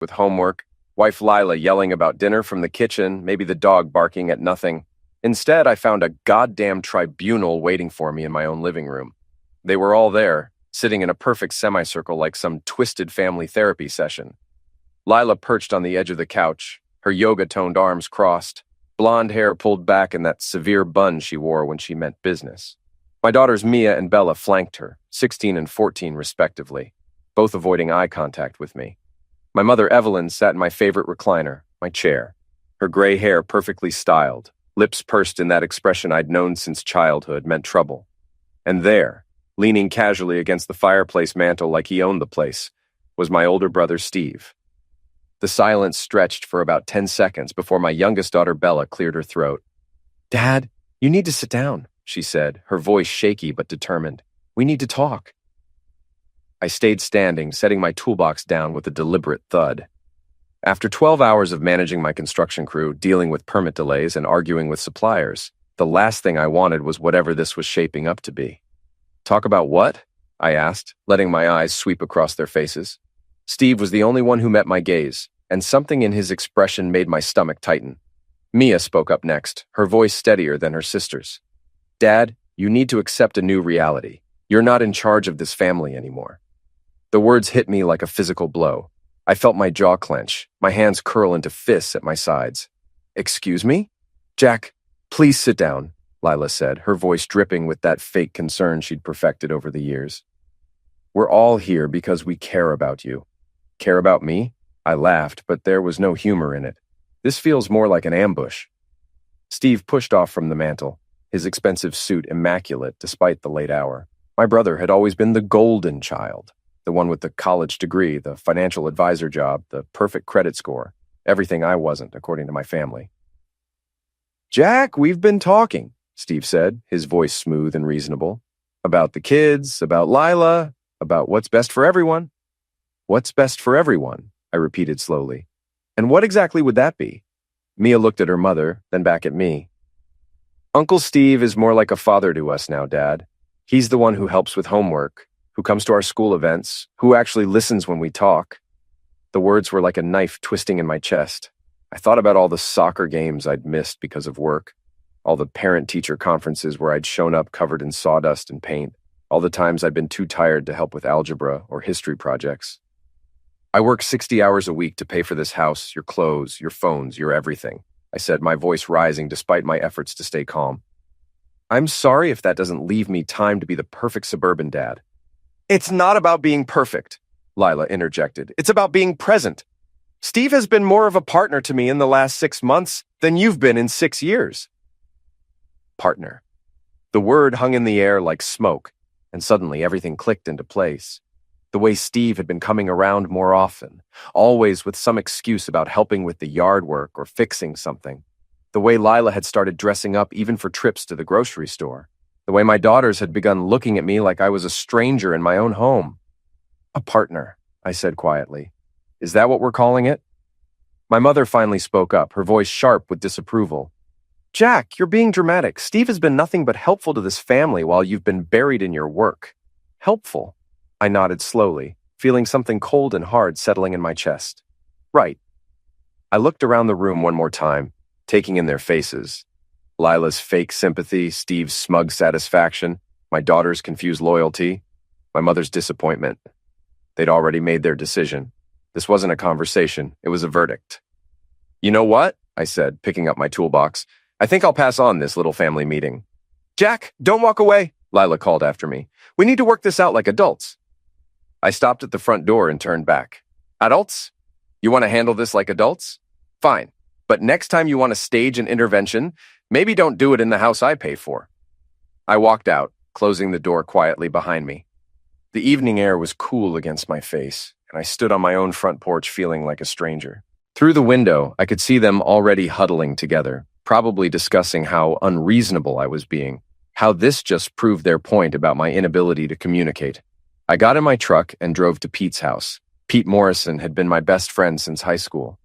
with homework, wife Lila yelling about dinner from the kitchen, maybe the dog barking at nothing. Instead, I found a goddamn tribunal waiting for me in my own living room. They were all there, sitting in a perfect semicircle like some twisted family therapy session. Lila perched on the edge of the couch, her yoga-toned arms crossed, blonde hair pulled back in that severe bun she wore when she meant business. My daughters Mia and Bella flanked her, 16 and 14 respectively, both avoiding eye contact with me. My mother Evelyn sat in my favorite recliner, my chair, her gray hair perfectly styled, lips pursed in that expression I'd known since childhood meant trouble. And there, leaning casually against the fireplace mantel like he owned the place, was my older brother Steve. The silence stretched for about 10 seconds before my youngest daughter Bella cleared her throat. "Dad, you need to sit down," she said, her voice shaky but determined. "We need to talk." I stayed standing, setting my toolbox down with a deliberate thud. After 12 hours of managing my construction crew, dealing with permit delays, and arguing with suppliers, the last thing I wanted was whatever this was shaping up to be. "Talk about what?" I asked, letting my eyes sweep across their faces. Steve was the only one who met my gaze, and something in his expression made my stomach tighten. Mia spoke up next, her voice steadier than her sister's. "Dad, you need to accept a new reality. You're not in charge of this family anymore." The words hit me like a physical blow. I felt my jaw clench, my hands curl into fists at my sides. "Excuse me?" "Jack, please sit down," Lila said, her voice dripping with that fake concern she'd perfected over the years. "We're all here because we care about you." "Care about me?" I laughed, but there was no humor in it. "This feels more like an ambush." Steve pushed off from the mantel, his expensive suit immaculate despite the late hour. My brother had always been the golden child, the one with the college degree, the financial advisor job, the perfect credit score, everything I wasn't, according to my family. "Jack, we've been talking," Steve said, his voice smooth and reasonable. "About the kids, about Lila, about what's best for everyone." "What's best for everyone?" I repeated slowly. "And what exactly would that be?" Mia looked at her mother, then back at me. "Uncle Steve is more like a father to us now, Dad. He's the one who helps with homework, who comes to our school events, who actually listens when we talk." The words were like a knife twisting in my chest. I thought about all the soccer games I'd missed because of work, all the parent-teacher conferences where I'd shown up covered in sawdust and paint, all the times I'd been too tired to help with algebra or history projects. "I work 60 hours a week to pay for this house, your clothes, your phones, your everything," I said, my voice rising despite my efforts to stay calm. "I'm sorry if that doesn't leave me time to be the perfect suburban dad." "It's not about being perfect," Lila interjected. "It's about being present. Steve has been more of a partner to me in the last 6 months than you've been in 6 years. Partner. The word hung in the air like smoke, and suddenly everything clicked into place. The way Steve had been coming around more often, always with some excuse about helping with the yard work or fixing something. The way Lila had started dressing up even for trips to the grocery store. The way my daughters had begun looking at me like I was a stranger in my own home. "A partner," I said quietly. "Is that what we're calling it?" My mother finally spoke up, her voice sharp with disapproval. "Jack, you're being dramatic. Steve has been nothing but helpful to this family while you've been buried in your work." "Helpful?" I nodded slowly, feeling something cold and hard settling in my chest. "Right." I looked around the room one more time, taking in their faces. Lila's fake sympathy, Steve's smug satisfaction, my daughter's confused loyalty, my mother's disappointment. They'd already made their decision. This wasn't a conversation, it was a verdict. "You know what?" I said, picking up my toolbox. "I think I'll pass on this little family meeting." "Jack, don't walk away," Lila called after me. "We need to work this out like adults." I stopped at the front door and turned back. "Adults? You want to handle this like adults? Fine. But next time you want to stage an intervention, maybe don't do it in the house I pay for." I walked out, closing the door quietly behind me. The evening air was cool against my face, and I stood on my own front porch feeling like a stranger. Through the window, I could see them already huddling together, probably discussing how unreasonable I was being, how this just proved their point about my inability to communicate. I got in my truck and drove to Pete's house. Pete Morrison had been my best friend since high school,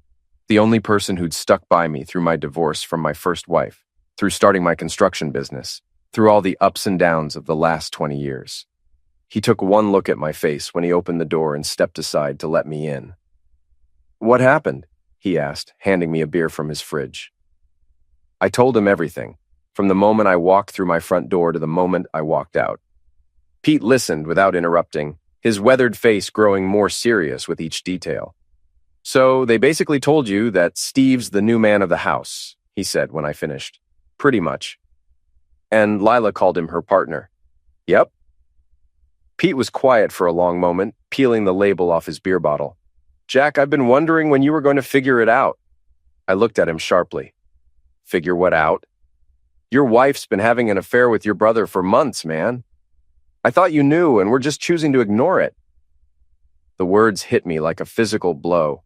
the only person who'd stuck by me through my divorce from my first wife, through starting my construction business, through all the ups and downs of the last 20 years. He took one look at my face when he opened the door and stepped aside to let me in. What happened? He asked, handing me a beer from his fridge. I told him everything, from the moment I walked through my front door to the moment I walked out. Pete listened without interrupting, his weathered face growing more serious with each detail. So they basically told you that Steve's the new man of the house, he said when I finished. Pretty much. And Lila called him her partner. Yep. Pete was quiet for a long moment, peeling the label off his beer bottle. Jack, I've been wondering when you were going to figure it out. I looked at him sharply. Figure what out? Your wife's been having an affair with your brother for months, man. I thought you knew, and we're just choosing to ignore it. The words hit me like a physical blow.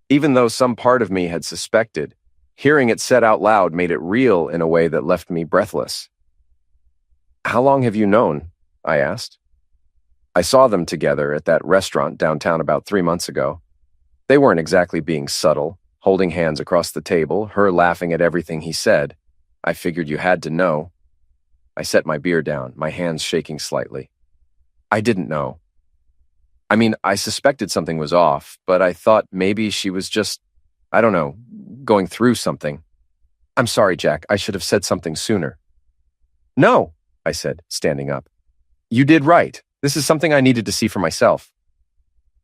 Even though some part of me had suspected, hearing it said out loud made it real in a way that left me breathless. How long have you known? I asked. I saw them together at that restaurant downtown about 3 months ago. They weren't exactly being subtle, holding hands across the table, her laughing at everything he said. I figured you had to know. I set my beer down, my hands shaking slightly. I didn't know. I mean, I suspected something was off, but I thought maybe she was just, I don't know, going through something. I'm sorry, Jack. I should have said something sooner. No, I said, standing up. You did right. This is something I needed to see for myself.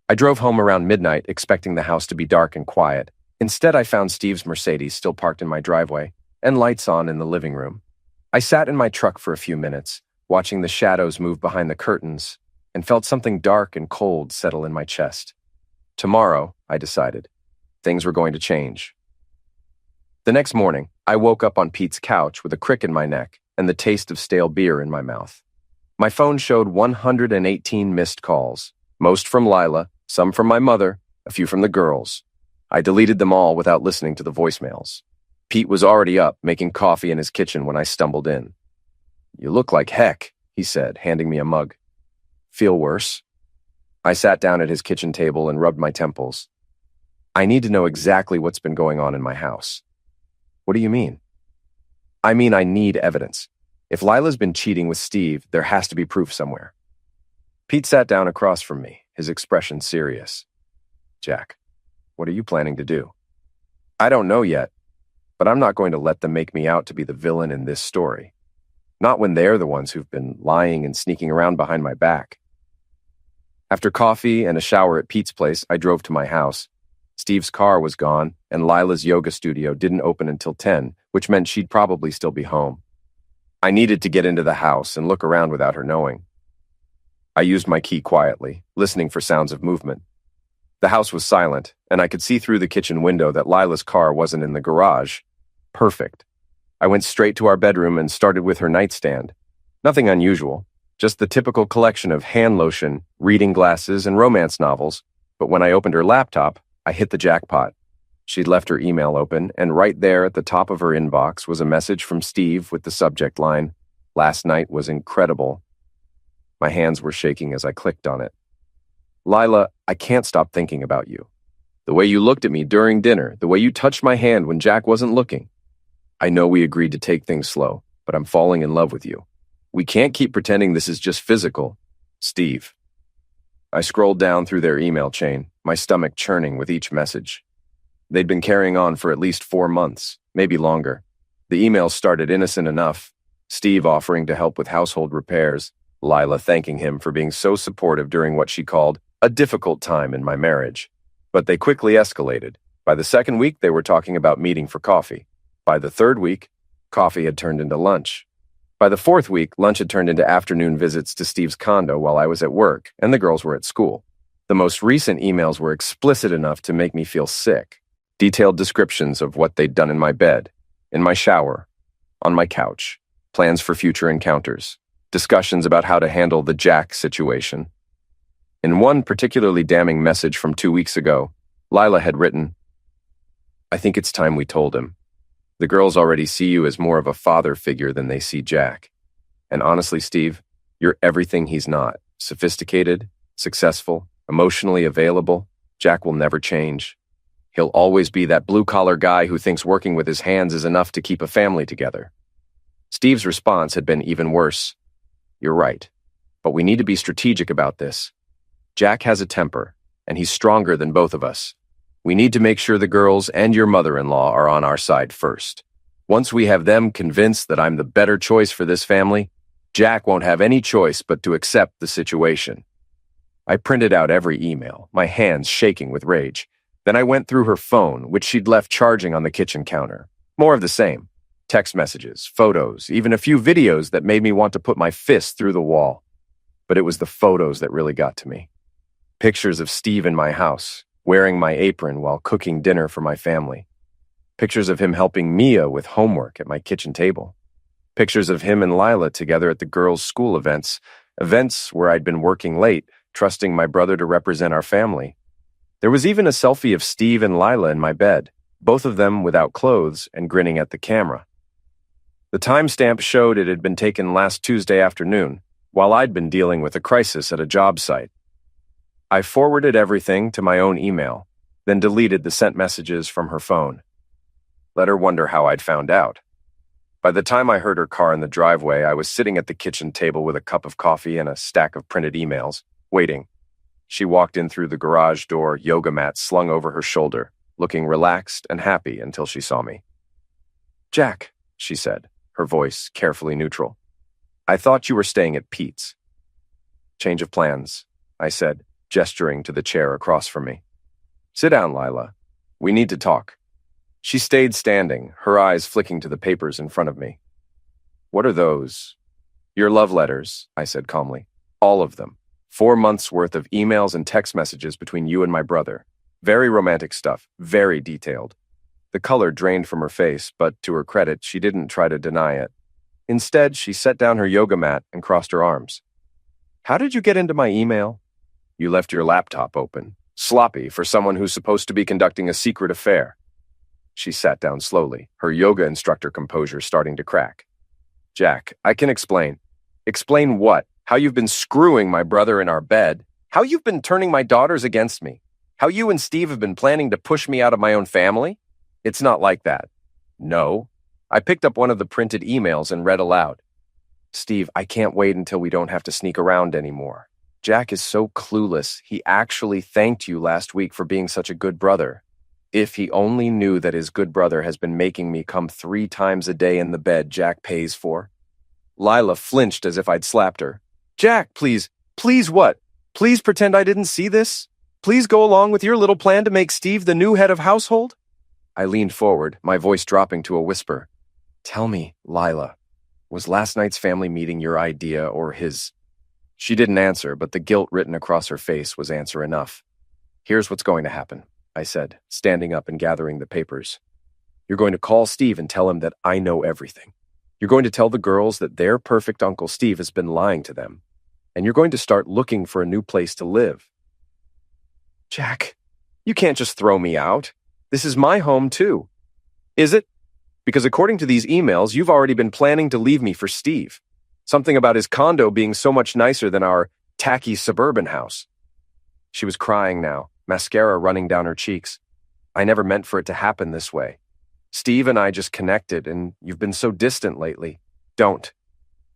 I drove home around midnight, expecting the house to be dark and quiet. Instead, I found Steve's Mercedes still parked in my driveway and lights on in the living room. I sat in my truck for a few minutes, watching the shadows move behind the curtains, and felt something dark and cold settle in my chest. Tomorrow, I decided, things were going to change. The next morning, I woke up on Pete's couch with a crick in my neck and the taste of stale beer in my mouth. My phone showed 118 missed calls, most from Lila, some from my mother, a few from the girls. I deleted them all without listening to the voicemails. Pete was already up, making coffee in his kitchen when I stumbled in. You look like heck, he said, handing me a mug. Feel worse? I sat down at his kitchen table and rubbed my temples. I need to know exactly what's been going on in my house. What do you mean? I mean, I need evidence. If Lila's been cheating with Steve, there has to be proof somewhere. Pete sat down across from me, his expression serious. Jack, what are you planning to do? I don't know yet, but I'm not going to let them make me out to be the villain in this story. Not when they're the ones who've been lying and sneaking around behind my back. After coffee and a shower at Pete's place, I drove to my house. Steve's car was gone, and Lila's yoga studio didn't open until 10, which meant she'd probably still be home. I needed to get into the house and look around without her knowing. I used my key quietly, listening for sounds of movement. The house was silent, and I could see through the kitchen window that Lila's car wasn't in the garage. Perfect. I went straight to our bedroom and started with her nightstand. Nothing unusual, just the typical collection of hand lotion, reading glasses, and romance novels. But when I opened her laptop, I hit the jackpot. She'd left her email open, and right there at the top of her inbox was a message from Steve with the subject line, "Last night was incredible." My hands were shaking as I clicked on it. Lila, I can't stop thinking about you. The way you looked at me during dinner, the way you touched my hand when Jack wasn't looking. I know we agreed to take things slow, but I'm falling in love with you. We can't keep pretending this is just physical. Steve. I scrolled down through their email chain, my stomach churning with each message. They'd been carrying on for at least 4 months, maybe longer. The emails started innocent enough. Steve offering to help with household repairs, Lila thanking him for being so supportive during what she called a difficult time in my marriage. But they quickly escalated. By the second week, they were talking about meeting for coffee. By the third week, coffee had turned into lunch. By the fourth week, lunch had turned into afternoon visits to Steve's condo while I was at work and the girls were at school. The most recent emails were explicit enough to make me feel sick. Detailed descriptions of what they'd done in my bed, in my shower, on my couch, plans for future encounters, discussions about how to handle the Jack situation. In one particularly damning message from 2 weeks ago, Lila had written, "I think it's time we told him. The girls already see you as more of a father figure than they see Jack. And honestly, Steve, you're everything he's not. Sophisticated, successful, emotionally available. Jack will never change. He'll always be that blue-collar guy who thinks working with his hands is enough to keep a family together." Steve's response had been even worse. "You're right, but we need to be strategic about this. Jack has a temper, and he's stronger than both of us. We need to make sure the girls and your mother-in-law are on our side first. Once we have them convinced that I'm the better choice for this family, Jack won't have any choice but to accept the situation." I printed out every email, my hands shaking with rage. Then I went through her phone, which she'd left charging on the kitchen counter. More of the same. Text messages, photos, even a few videos that made me want to put my fist through the wall. But it was the photos that really got to me. Pictures of Steve in my house, wearing my apron while cooking dinner for my family. Pictures of him helping Mia with homework at my kitchen table. Pictures of him and Lila together at the girls' school events where I'd been working late, trusting my brother to represent our family. There was even a selfie of Steve and Lila in my bed, both of them without clothes and grinning at the camera. The timestamp showed it had been taken last Tuesday afternoon, while I'd been dealing with a crisis at a job site. I forwarded everything to my own email, then deleted the sent messages from her phone. Let her wonder how I'd found out. By the time I heard her car in the driveway, I was sitting at the kitchen table with a cup of coffee and a stack of printed emails, waiting. She walked in through the garage door, yoga mat slung over her shoulder, looking relaxed and happy until she saw me. "Jack," she said, her voice carefully neutral. "I thought you were staying at Pete's." "Change of plans," I said, gesturing to the chair across from me. "Sit down, Lila. We need to talk." She stayed standing, her eyes flicking to the papers in front of me. "What are those?" "Your love letters," I said calmly. "All of them. 4 months' worth of emails and text messages between you and my brother. Very romantic stuff, very detailed." The color drained from her face, but to her credit, she didn't try to deny it. Instead, she set down her yoga mat and crossed her arms. "How did you get into my email?" "You left your laptop open. Sloppy for someone who's supposed to be conducting a secret affair." She sat down slowly, her yoga instructor composure starting to crack. "Jack, I can explain." "Explain what? How you've been screwing my brother in our bed? How you've been turning my daughters against me? How you and Steve have been planning to push me out of my own family?" "It's not like that." "No." I picked up one of the printed emails and read aloud. "Steve, I can't wait until we don't have to sneak around anymore. Jack is so clueless, he actually thanked you last week for being such a good brother. If he only knew that his good brother has been making me come 3 times a day in the bed Jack pays for." Lila flinched as if I'd slapped her. "Jack, please. Please what? Please pretend I didn't see this? Please go along with your little plan to make Steve the new head of household?" I leaned forward, my voice dropping to a whisper. "Tell me, Lila, was last night's family meeting your idea or his?" She didn't answer, but the guilt written across her face was answer enough. "Here's what's going to happen," I said, standing up and gathering the papers. "You're going to call Steve and tell him that I know everything. You're going to tell the girls that their perfect Uncle Steve has been lying to them. And you're going to start looking for a new place to live." "Jack, you can't just throw me out. This is my home, too." "Is it? Because according to these emails, you've already been planning to leave me for Steve. Something about his condo being so much nicer than our tacky suburban house." She was crying now, mascara running down her cheeks. "I never meant for it to happen this way. Steve and I just connected, and you've been so distant lately. Don't."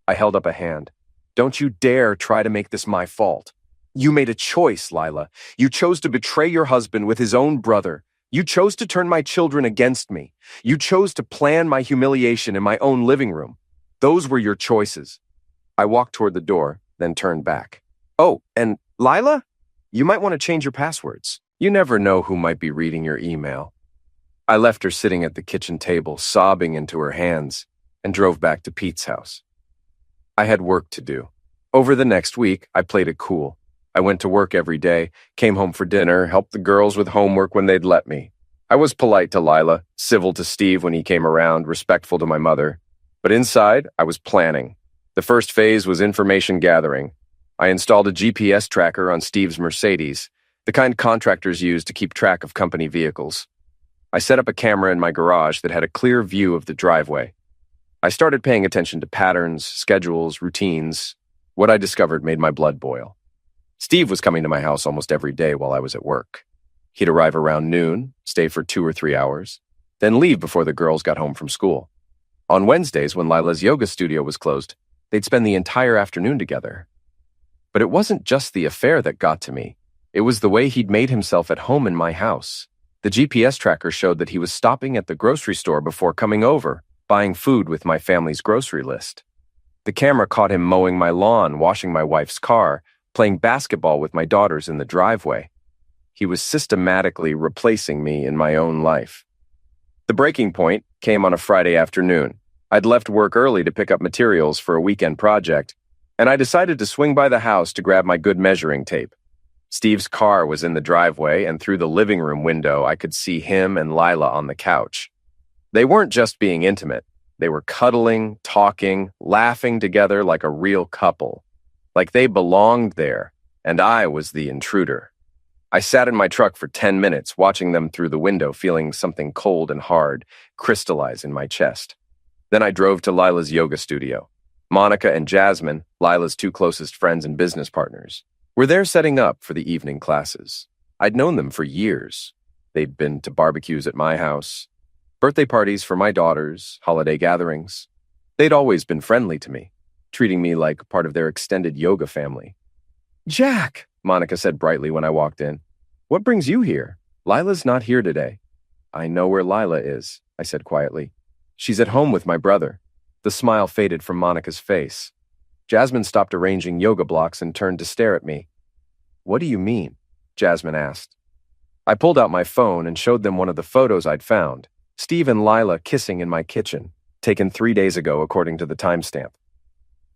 I held up a hand. "Don't you dare try to make this my fault. You made a choice, Lila. You chose to betray your husband with his own brother. You chose to turn my children against me. You chose to plan my humiliation in my own living room. Those were your choices." I walked toward the door, then turned back. "Oh, and Lila? You might want to change your passwords. You never know who might be reading your email." I left her sitting at the kitchen table, sobbing into her hands, and drove back to Pete's house. I had work to do. Over the next week, I played it cool. I went to work every day, came home for dinner, helped the girls with homework when they'd let me. I was polite to Lila, civil to Steve when he came around, respectful to my mother. But inside, I was planning. The first phase was information gathering. I installed a GPS tracker on Steve's Mercedes, the kind contractors use to keep track of company vehicles. I set up a camera in my garage that had a clear view of the driveway. I started paying attention to patterns, schedules, routines. What I discovered made my blood boil. Steve was coming to my house almost every day while I was at work. He'd arrive around noon, stay for 2 or 3 hours, then leave before the girls got home from school. On Wednesdays, when Lila's yoga studio was closed, they'd spend the entire afternoon together. But it wasn't just the affair that got to me. It was the way he'd made himself at home in my house. The GPS tracker showed that he was stopping at the grocery store before coming over, buying food with my family's grocery list. The camera caught him mowing my lawn, washing my wife's car, playing basketball with my daughters in the driveway. He was systematically replacing me in my own life. The breaking point came on a Friday afternoon. I'd left work early to pick up materials for a weekend project, and I decided to swing by the house to grab my good measuring tape. Steve's car was in the driveway, and through the living room window, I could see him and Lila on the couch. They weren't just being intimate. They were cuddling, talking, laughing together like a real couple. Like they belonged there, and I was the intruder. I sat in my truck for 10 minutes, watching them through the window, feeling something cold and hard crystallize in my chest. Then I drove to Lila's yoga studio. Monica and Jasmine, Lila's two closest friends and business partners, were there setting up for the evening classes. I'd known them for years. They'd been to barbecues at my house, birthday parties for my daughters, holiday gatherings. They'd always been friendly to me, treating me like part of their extended yoga family. "Jack," Monica said brightly when I walked in. "What brings you here? Lila's not here today." "I know where Lila is," I said quietly. "She's at home with my brother." The smile faded from Monica's face. Jasmine stopped arranging yoga blocks and turned to stare at me. "What do you mean?" Jasmine asked. I pulled out my phone and showed them one of the photos I'd found. Steve and Lila kissing in my kitchen, taken 3 days ago according to the timestamp.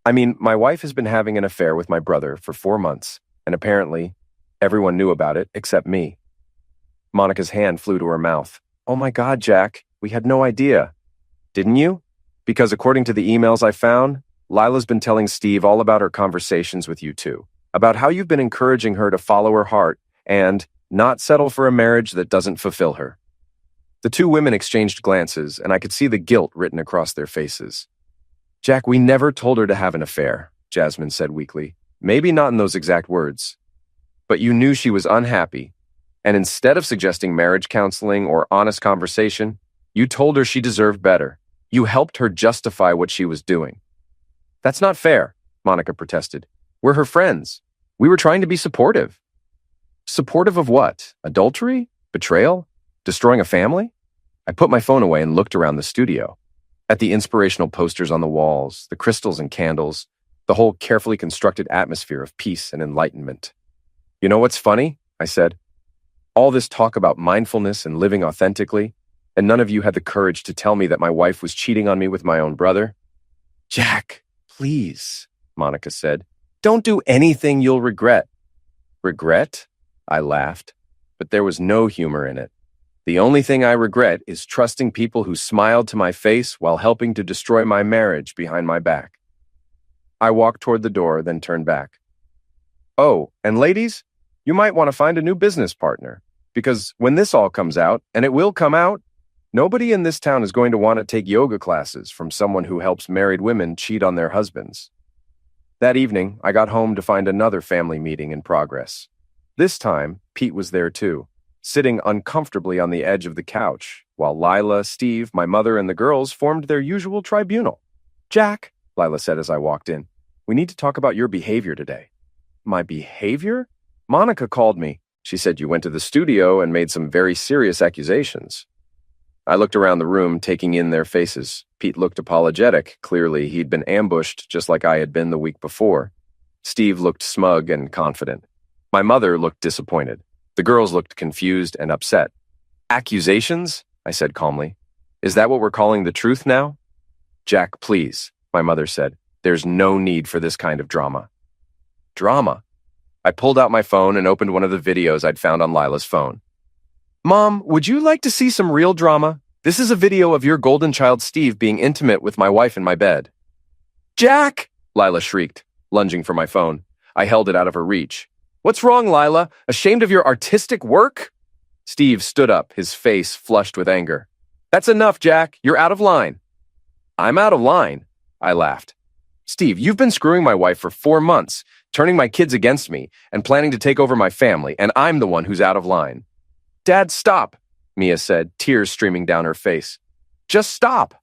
"I mean, my wife has been having an affair with my brother for 4 months, and apparently everyone knew about it except me." Monica's hand flew to her mouth. "Oh my God, Jack, we had no idea." "Didn't you? Because according to the emails I found, Lila's been telling Steve all about her conversations with you two, about how you've been encouraging her to follow her heart and not settle for a marriage that doesn't fulfill her." The two women exchanged glances, and I could see the guilt written across their faces. "Jack, we never told her to have an affair," Jasmine said weakly. "Maybe not in those exact words. But you knew she was unhappy, and instead of suggesting marriage counseling or honest conversation, you told her she deserved better. You helped her justify what she was doing." "That's not fair," Monica protested. "We're her friends. We were trying to be supportive." "Supportive of what? Adultery? Betrayal? Destroying a family?" I put my phone away and looked around the studio. At the inspirational posters on the walls, the crystals and candles, the whole carefully constructed atmosphere of peace and enlightenment. "You know what's funny?" I said. "All this talk about mindfulness and living authentically, and none of you had the courage to tell me that my wife was cheating on me with my own brother." "Jack, please," Monica said. "Don't do anything you'll regret." "Regret?" I laughed, but there was no humor in it. "The only thing I regret is trusting people who smiled to my face while helping to destroy my marriage behind my back." I walked toward the door, then turned back. "Oh, and ladies, you might want to find a new business partner, because when this all comes out, and it will come out, nobody in this town is going to want to take yoga classes from someone who helps married women cheat on their husbands." That evening, I got home to find another family meeting in progress. This time, Pete was there too, sitting uncomfortably on the edge of the couch, while Lila, Steve, my mother, and the girls formed their usual tribunal. "Jack," Lila said as I walked in, "we need to talk about your behavior today." "My behavior?" "Monica called me. She said you went to the studio and made some very serious accusations." I looked around the room, taking in their faces. Pete looked apologetic. Clearly, he'd been ambushed just like I had been the week before. Steve looked smug and confident. My mother looked disappointed. The girls looked confused and upset. "Accusations?" I said calmly. "Is that what we're calling the truth now?" "Jack, please," my mother said. "There's no need for this kind of drama." Drama? I pulled out my phone and opened one of the videos I'd found on Lila's phone. "Mom, would you like to see some real drama? This is a video of your golden child Steve being intimate with my wife in my bed." "Jack!" Lila shrieked, lunging for my phone. I held it out of her reach. "What's wrong, Lila? Ashamed of your artistic work?" Steve stood up, his face flushed with anger. "That's enough, Jack. You're out of line." "I'm out of line?" I laughed. "Steve, you've been screwing my wife for 4 months, turning my kids against me, and planning to take over my family, and I'm the one who's out of line." "Dad, stop," Mia said, tears streaming down her face. "Just stop."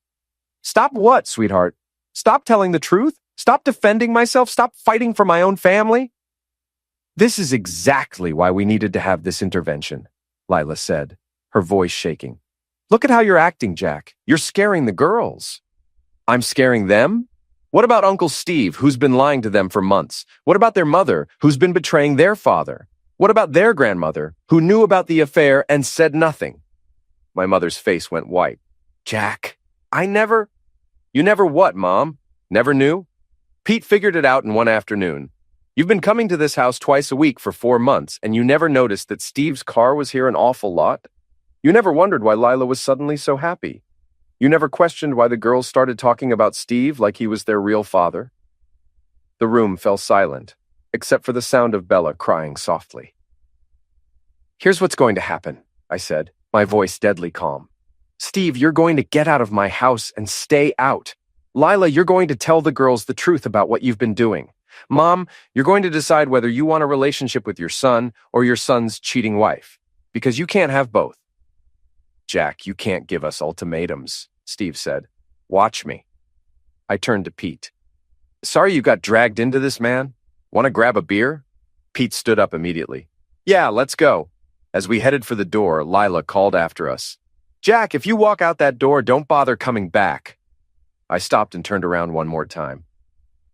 "Stop what, sweetheart? Stop telling the truth? Stop defending myself? Stop fighting for my own family?" "This is exactly why we needed to have this intervention," Lila said. her voice shaking. Look at how you're acting, Jack. You're scaring the girls. I'm scaring them? What about Uncle Steve, who's been lying to them for months? What about their mother, who's been betraying their father? What about their grandmother, who knew about the affair and said nothing? My mother's face went white. Jack, You never what, Mom? Never knew? Pete figured it out in one afternoon. You've been coming to this house twice a week for 4 months, and you never noticed that Steve's car was here an awful lot? You never wondered why Lila was suddenly so happy? You never questioned why the girls started talking about Steve like he was their real father? The room fell silent, except for the sound of Bella crying softly. Here's what's going to happen, I said, my voice deadly calm. Steve, you're going to get out of my house and stay out. Lila, you're going to tell the girls the truth about what you've been doing. Mom, you're going to decide whether you want a relationship with your son or your son's cheating wife, because you can't have both. Jack, you can't give us ultimatums, Steve said. Watch me. I turned to Pete. Sorry you got dragged into this, man? Want to grab a beer? Pete stood up immediately. Yeah, let's go. As we headed for the door, Lila called after us. Jack, if you walk out that door, don't bother coming back. I stopped and turned around one more time.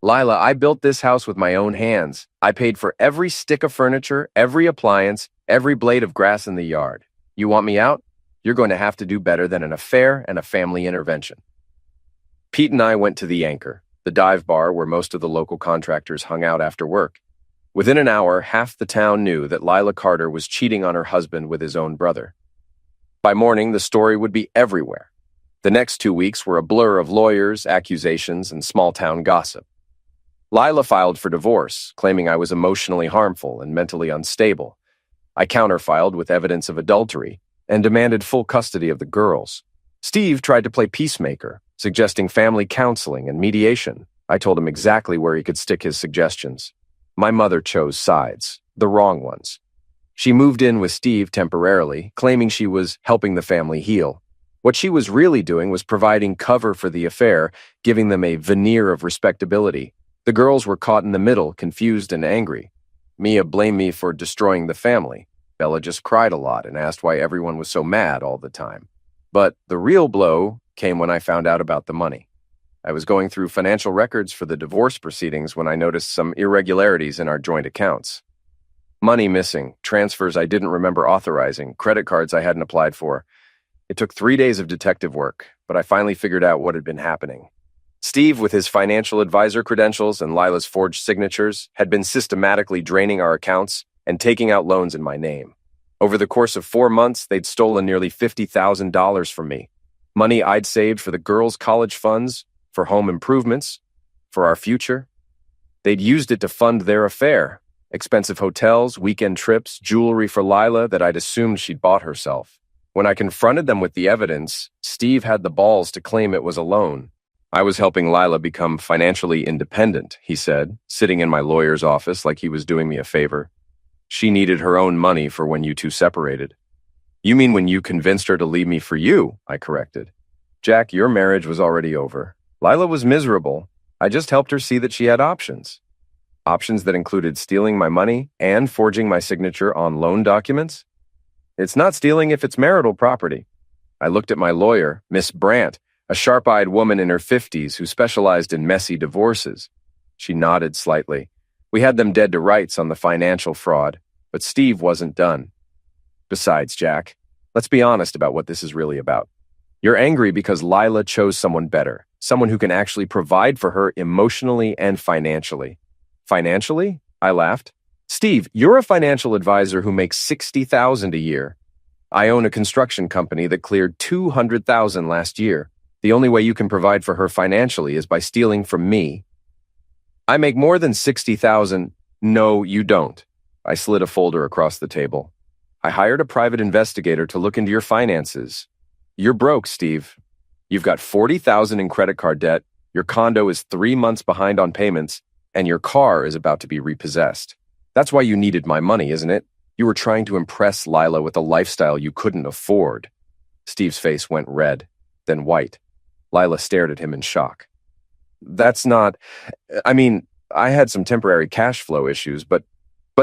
Lila, I built this house with my own hands. I paid for every stick of furniture, every appliance, every blade of grass in the yard. You want me out? You're going to have to do better than an affair and a family intervention. Pete and I went to the Anchor, the dive bar where most of the local contractors hung out after work. Within an hour, half the town knew that Lila Carter was cheating on her husband with his own brother. By morning, the story would be everywhere. The next 2 weeks were a blur of lawyers, accusations, and small-town gossip. Lila filed for divorce, claiming I was emotionally harmful and mentally unstable. I counterfiled with evidence of adultery and demanded full custody of the girls. Steve tried to play peacemaker, suggesting family counseling and mediation. I told him exactly where he could stick his suggestions. My mother chose sides, the wrong ones. She moved in with Steve temporarily, claiming she was helping the family heal. What she was really doing was providing cover for the affair, giving them a veneer of respectability. The girls were caught in the middle, confused and angry. Mia blamed me for destroying the family. Bella just cried a lot and asked why everyone was so mad all the time. But the real blow came when I found out about the money. I was going through financial records for the divorce proceedings when I noticed some irregularities in our joint accounts. Money missing, transfers I didn't remember authorizing, credit cards I hadn't applied for. It took 3 days of detective work, but I finally figured out what had been happening. Steve, with his financial advisor credentials and Lila's forged signatures, had been systematically draining our accounts and taking out loans in my name. Over the course of 4 months, they'd stolen nearly $50,000 from me. Money I'd saved for the girls' college funds, for home improvements, for our future. They'd used it to fund their affair. Expensive hotels, weekend trips, jewelry for Lila that I'd assumed she'd bought herself. When I confronted them with the evidence, Steve had the balls to claim it was a loan. I was helping Lila become financially independent, he said, sitting in my lawyer's office like he was doing me a favor. She needed her own money for when you two separated. You mean when you convinced her to leave me for you, I corrected. Jack, your marriage was already over. Lila was miserable. I just helped her see that she had options. Options that included stealing my money and forging my signature on loan documents? It's not stealing if it's marital property. I looked at my lawyer, Miss Brandt, a sharp-eyed woman in her 50s who specialized in messy divorces. She nodded slightly. We had them dead to rights on the financial fraud, but Steve wasn't done. Besides, Jack, let's be honest about what this is really about. You're angry because Lila chose someone better, someone who can actually provide for her emotionally and financially. Financially? I laughed. Steve, you're a financial advisor who makes $60,000 a year. I own a construction company that cleared $200,000 last year. The only way you can provide for her financially is by stealing from me. I make more than $60,000. No, you don't. I slid a folder across the table. I hired a private investigator to look into your finances. You're broke, Steve. You've got $40,000 in credit card debt, your condo is 3 months behind on payments, and your car is about to be repossessed. That's why you needed my money, isn't it? You were trying to impress Lila with a lifestyle you couldn't afford. Steve's face went red, then white. Lila stared at him in shock. That's not... I had some temporary cash flow issues, but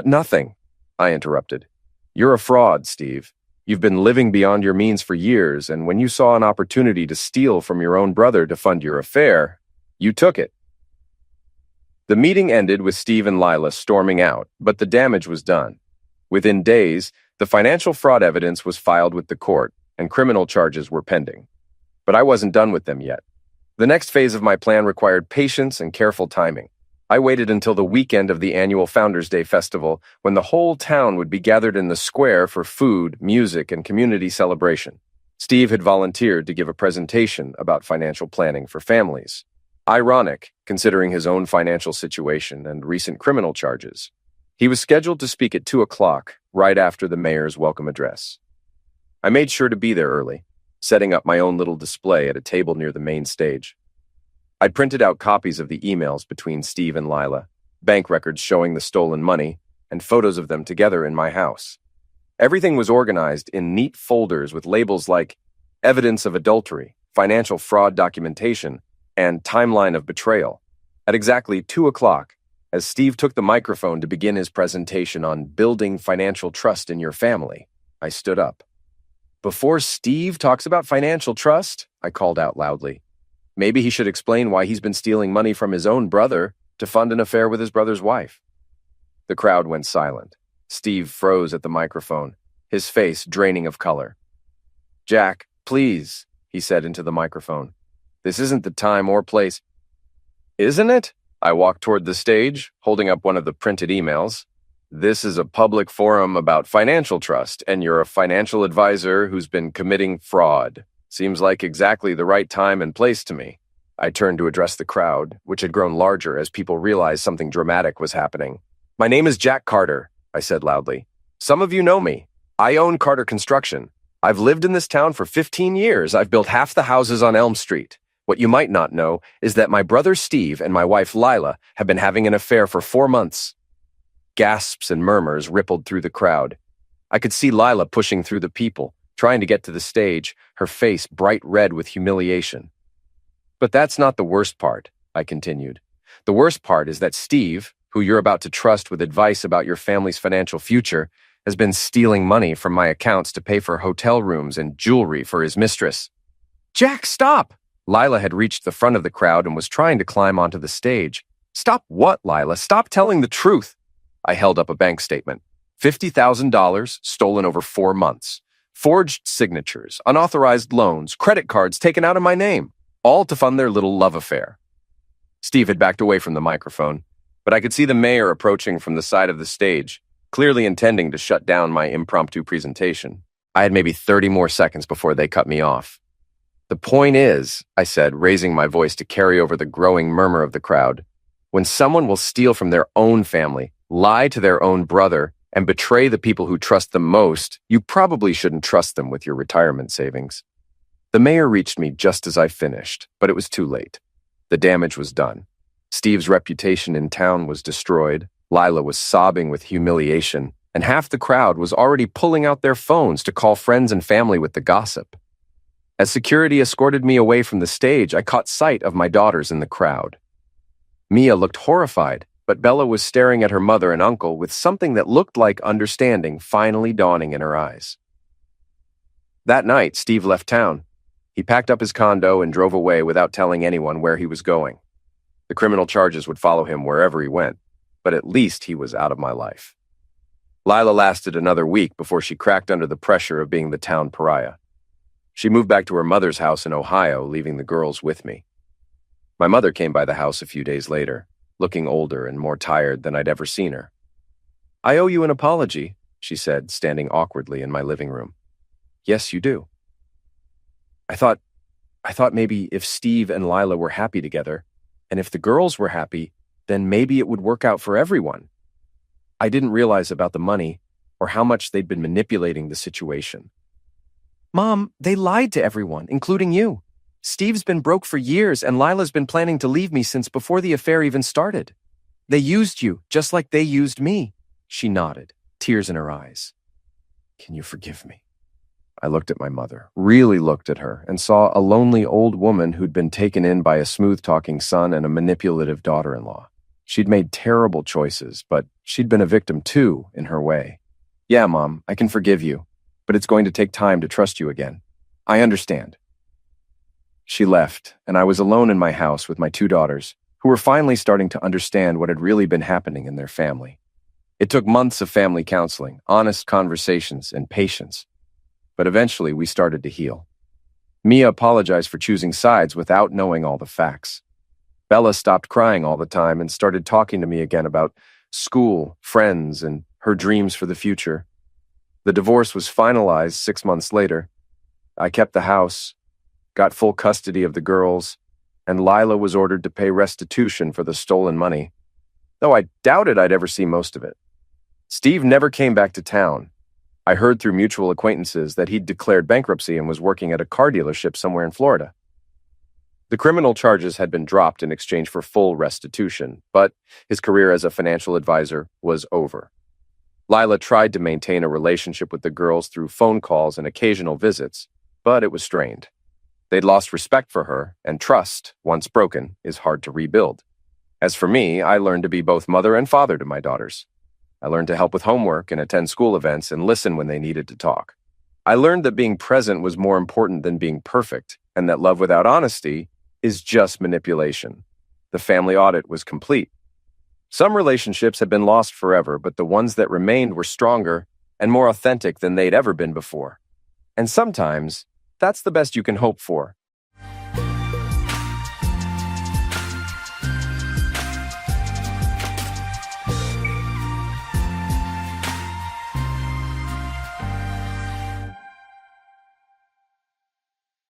nothing, I interrupted. You're a fraud, Steve. You've been living beyond your means for years, and when you saw an opportunity to steal from your own brother to fund your affair, you took it. The meeting ended with Steve and Lila storming out, but the damage was done. Within days, the financial fraud evidence was filed with the court, and criminal charges were pending. But I wasn't done with them yet. The next phase of my plan required patience and careful timing. I waited until the weekend of the annual Founders Day festival, when the whole town would be gathered in the square for food, music, and community celebration. Steve had volunteered to give a presentation about financial planning for families. Ironic, considering his own financial situation and recent criminal charges. He was scheduled to speak at 2 o'clock, right after the mayor's welcome address. I made sure to be there early, setting up my own little display at a table near the main stage. I'd printed out copies of the emails between Steve and Lila, bank records showing the stolen money, and photos of them together in my house. Everything was organized in neat folders with labels like evidence of adultery, financial fraud documentation, and timeline of betrayal. At exactly 2 o'clock, as Steve took the microphone to begin his presentation on building financial trust in your family, I stood up. "Before Steve talks about financial trust," I called out loudly, "maybe he should explain why he's been stealing money from his own brother to fund an affair with his brother's wife." The crowd went silent. Steve froze at the microphone, his face draining of color. "Jack, please," he said into the microphone. "This isn't the time or place." "Isn't it?" I walked toward the stage, holding up one of the printed emails. "This is a public forum about financial trust, and you're a financial advisor who's been committing fraud. Seems like exactly the right time and place to me." I turned to address the crowd, which had grown larger as people realized something dramatic was happening. "My name is Jack Carter," I said loudly. "Some of you know me. I own Carter Construction. I've lived in this town for 15 years. I've built half the houses on Elm Street. What you might not know is that my brother Steve and my wife Lila have been having an affair for 4 months. Gasps and murmurs rippled through the crowd. I could see Lila pushing through the people, trying to get to the stage, her face bright red with humiliation. "But that's not the worst part," I continued. "The worst part is that Steve, who you're about to trust with advice about your family's financial future, has been stealing money from my accounts to pay for hotel rooms and jewelry for his mistress." "Jack, stop!" Lila had reached the front of the crowd and was trying to climb onto the stage. "Stop what, Lila? Stop telling the truth." I held up a bank statement. $50,000 stolen over 4 months. Forged signatures, unauthorized loans, credit cards taken out in my name, all to fund their little love affair. Steve had backed away from the microphone, but I could see the mayor approaching from the side of the stage, clearly intending to shut down my impromptu presentation. I had maybe 30 more seconds before they cut me off. "The point is," I said, raising my voice to carry over the growing murmur of the crowd, "when someone will steal from their own family, lie to their own brother, and betray the people who trust them most, you probably shouldn't trust them with your retirement savings." The mayor reached me just as I finished, but it was too late. The damage was done. Steve's reputation in town was destroyed, Lila was sobbing with humiliation, and half the crowd was already pulling out their phones to call friends and family with the gossip. As security escorted me away from the stage, I caught sight of my daughters in the crowd. Mia looked horrified, but Bella was staring at her mother and uncle with something that looked like understanding finally dawning in her eyes. That night, Steve left town. He packed up his condo and drove away without telling anyone where he was going. The criminal charges would follow him wherever he went, but at least he was out of my life. Lila lasted another week before she cracked under the pressure of being the town pariah. She moved back to her mother's house in Ohio, leaving the girls with me. My mother came by the house a few days later, looking older and more tired than I'd ever seen her. "I owe you an apology," she said, standing awkwardly in my living room. "Yes, you do." I thought maybe if Steve and Lila were happy together, and if the girls were happy, then maybe it would work out for everyone. I didn't realize about the money or how much they'd been manipulating the situation. "Mom, they lied to everyone, including you. Steve's been broke for years, and Lila's been planning to leave me since before the affair even started. They used you, just like they used me." She nodded, tears in her eyes. "Can you forgive me?" I looked at my mother, really looked at her, and saw a lonely old woman who'd been taken in by a smooth-talking son and a manipulative daughter-in-law. She'd made terrible choices, but she'd been a victim too, in her way. "Yeah, Mom, I can forgive you. but it's going to take time to trust you again. I understand. She left, and I was alone in my house with my two daughters, who were finally starting to understand what had really been happening in their family. It took months of family counseling, honest conversations, and patience. But eventually, we started to heal. Mia apologized for choosing sides without knowing all the facts. Bella stopped crying all the time and started talking to me again about school, friends, and her dreams for the future. The divorce was finalized 6 months later. I kept the house, got full custody of the girls, and Lila was ordered to pay restitution for the stolen money, though I doubted I'd ever see most of it. Steve never came back to town. I heard through mutual acquaintances that he'd declared bankruptcy and was working at a car dealership somewhere in Florida. The criminal charges had been dropped in exchange for full restitution, but his career as a financial advisor was over. Lila tried to maintain a relationship with the girls through phone calls and occasional visits, but it was strained. They'd lost respect for her, and trust, once broken, is hard to rebuild. As for me, I learned to be both mother and father to my daughters. I learned to help with homework and attend school events and listen when they needed to talk. I learned that being present was more important than being perfect, and that love without honesty is just manipulation. The family audit was complete. Some relationships had been lost forever, but the ones that remained were stronger and more authentic than they'd ever been before. And sometimes, that's the best you can hope for.